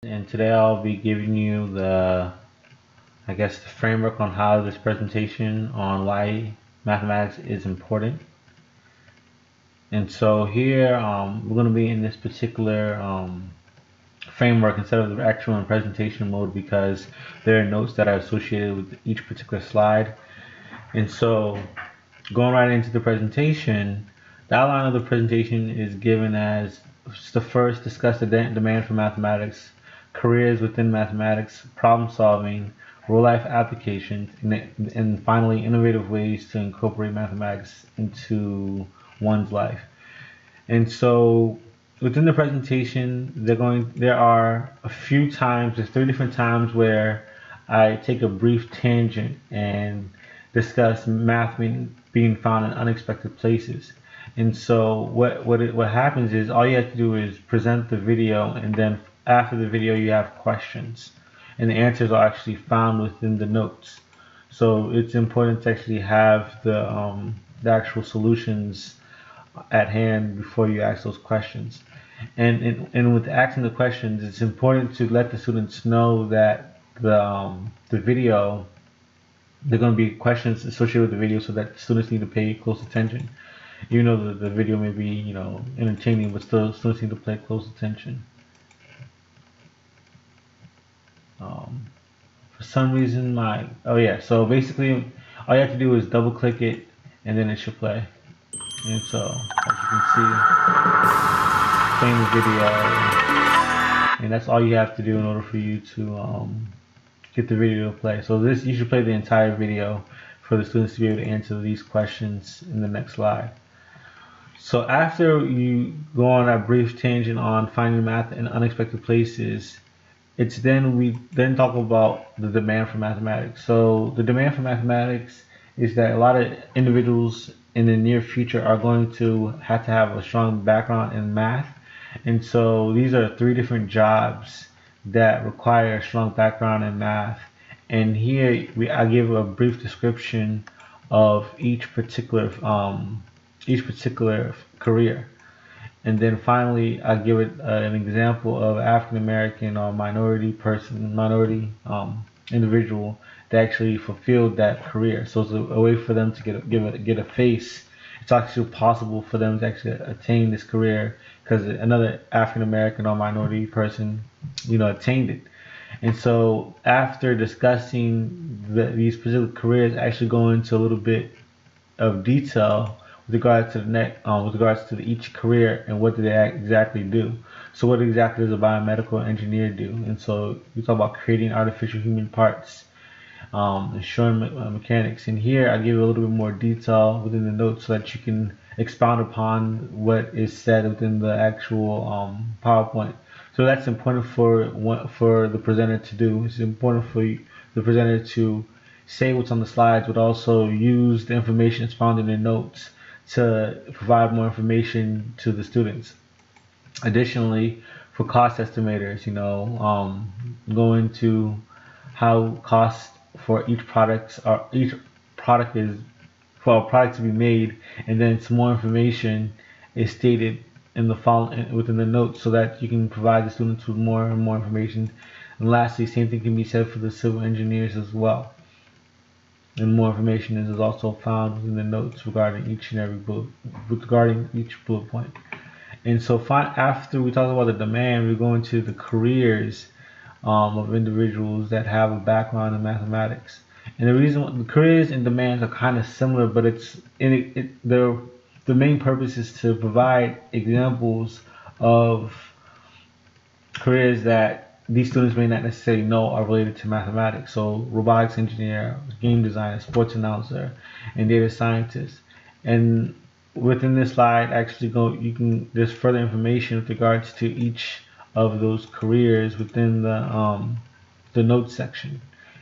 And today I'll be giving you the framework on how this presentation on why mathematics is important. And so here we're going to be in this particular framework instead of the actual presentation mode because there are notes that are associated with each particular slide. And so going right into the presentation, the outline of the presentation is given as the first, discuss the demand for mathematics, careers within mathematics, problem solving, real life applications, and finally innovative ways to incorporate mathematics into one's life. And so within the presentation, there are a few times, there's 3 different times where I take a brief tangent and discuss math being found in unexpected places. And so what happens is all you have to do is present the video, and then after the video you have questions, and the answers are actually found within the notes. So it's important to actually have the actual solutions at hand before you ask those questions. And with asking the questions, it's important to let the students know that the video, there are going to be questions associated with the video, so that students need to pay close attention. Even though the video may be entertaining, but still students need to pay close attention. For some reason so basically all you have to do is double click it and then it should play. And so as you can see, playing the video, and that's all you have to do in order for you to get the video to play. So you should play the entire video for the students to be able to answer these questions in the next slide. So after you go on a brief tangent on finding math in unexpected places, we then talk about the demand for mathematics. So the demand for mathematics is that a lot of individuals in the near future are going to have a strong background in math. And so these are 3 different jobs that require a strong background in math. And here I give a brief description of each particular career. And then finally, I give it an example of African American or minority individual that actually fulfilled that career. So it's a way for them to get a face. It's actually possible for them to actually attain this career because another African American or minority person, attained it. And so after discussing these particular careers, I actually go into a little bit of detail with regards to each career and what do they exactly do. So what exactly does a biomedical engineer do? And so we talk about creating artificial human parts, ensuring mechanics. And here I give a little bit more detail within the notes so that you can expound upon what is said within the actual PowerPoint. So that's important for the presenter to do. It's important for the presenter to say what's on the slides, but also use the information that's found in the notes to provide more information to the students. Additionally, for cost estimators, go into how costs for each product is for a product to be made, and then some more information is stated within the notes so that you can provide the students with more and more information. And lastly, same thing can be said for the civil engineers as well. And more information is also found in the notes regarding each bullet point. And so after we talk about the demand, we go into the careers of individuals that have a background in mathematics. And the reason the careers and demands are kind of similar, but the main purpose is to provide examples of careers that these students may not necessarily know are related to mathematics. So robotics engineer, game designer, sports announcer, and data scientist. And within this slide, there's further information with regards to each of those careers within the notes section.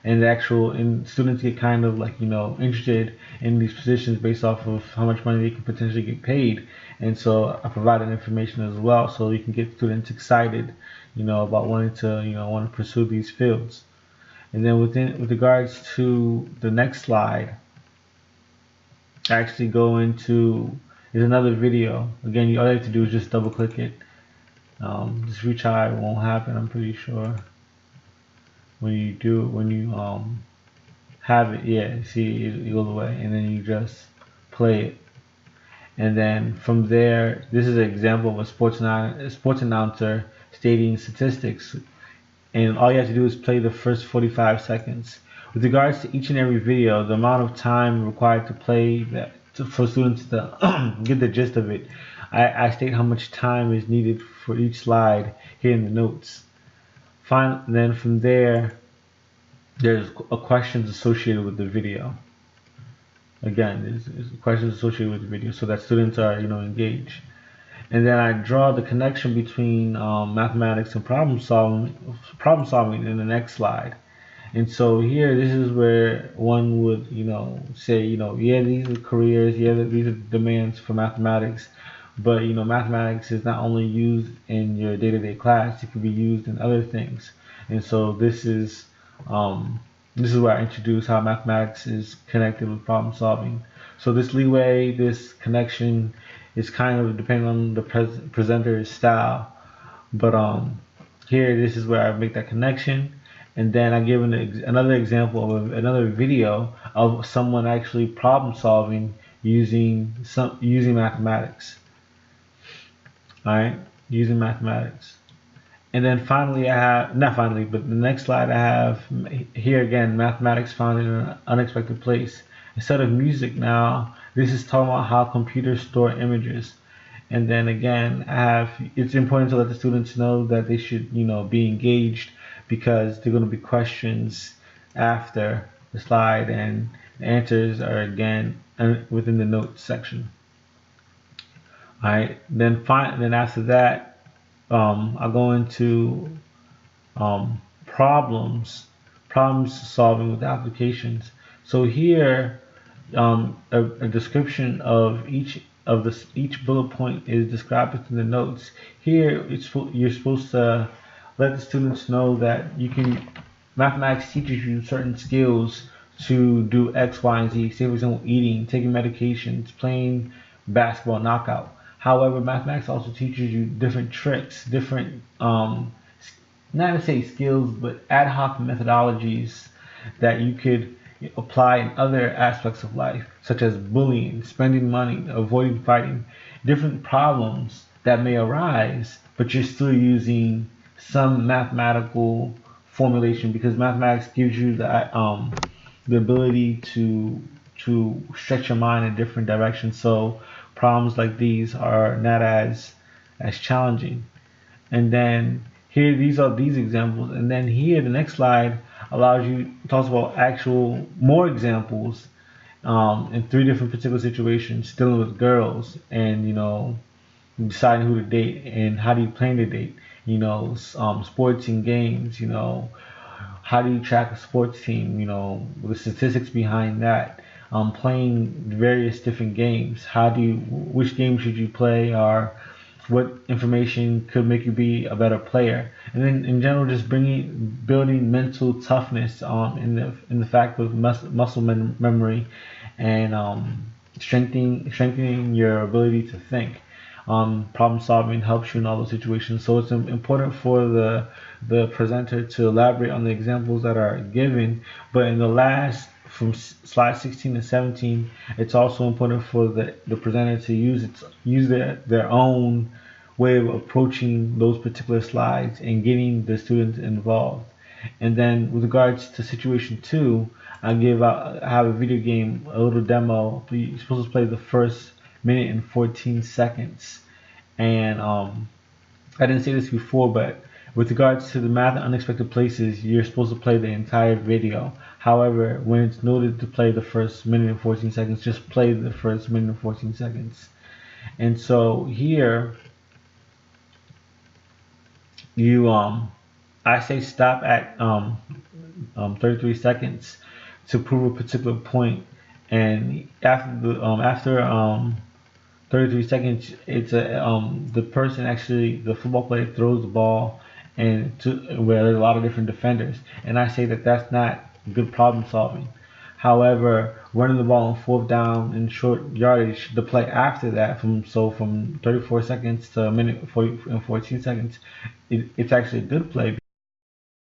And students get kind of interested in these positions based off of how much money they can potentially get paid. And so I provided information as well, so you can get students excited, about wanting to pursue these fields. And then with regards to the next slide, I actually go into, there's another video. Again, all you have to do is just double click it, This retry won't happen, I'm pretty sure. When you have it, yeah, see it goes away, and then you just play it. And then from there, this is an example of a sports announcer stating statistics, and all you have to do is play the first 45 seconds. With regards to each and every video, the amount of time required to play that for students to get the gist of it, I state how much time is needed for each slide here in the notes. Then from there, there's questions associated with the video. Again, there's questions associated with the video so that students are engaged. And then I draw the connection between mathematics and problem solving in the next slide. And so here, this is where one would say yeah, these are careers, yeah, these are demands for mathematics, but mathematics is not only used in your day-to-day class, it can be used in other things. And so this is where I introduce how mathematics is connected with problem solving. So this leeway, this connection is kind of depending on the presenter's style. But here, this is where I make that connection. And then I give another example of another video of someone actually problem solving using mathematics. All right, using mathematics. And then finally, I have, not finally, but the next slide I have here again, mathematics found in an unexpected place. Instead of music now, this is talking about how computers store images. And then again, it's important to let the students know that they should, be engaged, because there are going to be questions after the slide, and the answers are again within the notes section. All right, then after that, I'll go into problem solving with applications. So here, a description of each bullet point is described within the notes. Here, you're supposed to let the students know that mathematics teaches you certain skills to do X, Y, and Z. Say, for example, eating, taking medications, playing basketball, knockout. However, mathematics also teaches you different tricks, different, not to say skills, but ad hoc methodologies that you could apply in other aspects of life, such as bullying, spending money, avoiding fighting, different problems that may arise, but you're still using some mathematical formulation, because mathematics gives you the ability to stretch your mind in different directions. So problems like these are not as challenging. And then here, these are these examples. And then here, the next slide talks about more examples in 3 different particular situations dealing with girls, and deciding who to date and how do you plan to date. Sports and games. How do you track a sports team? The statistics behind that. Playing various different games. Which game should you play, or what information could make you be a better player? And then in general, just building mental toughness in the fact of muscle memory, and strengthening your ability to think. Problem solving helps you in all those situations. So it's important for the presenter to elaborate on the examples that are given. But in the last, from slide 16 to 17, it's also important for the presenter to use their own way of approaching those particular slides and getting the students involved. And then with regards to situation 2, I have a video game, a little demo. You're supposed to play the first minute and 14 seconds. And I didn't say this before, but with regards to the math in unexpected places, you're supposed to play the entire video. However, when it's noted to play the first minute and 14 seconds, just play the first minute and 14 seconds. And so here, I say stop at 33 seconds to prove a particular point. And after 33 seconds, it's the person, actually the football player, throws the ball where there's a lot of different defenders, and I say that that's not good problem solving. However, running the ball on 4th down in short yardage, the play after that, from 34 seconds to a minute 40 and 14 seconds, it's actually a good play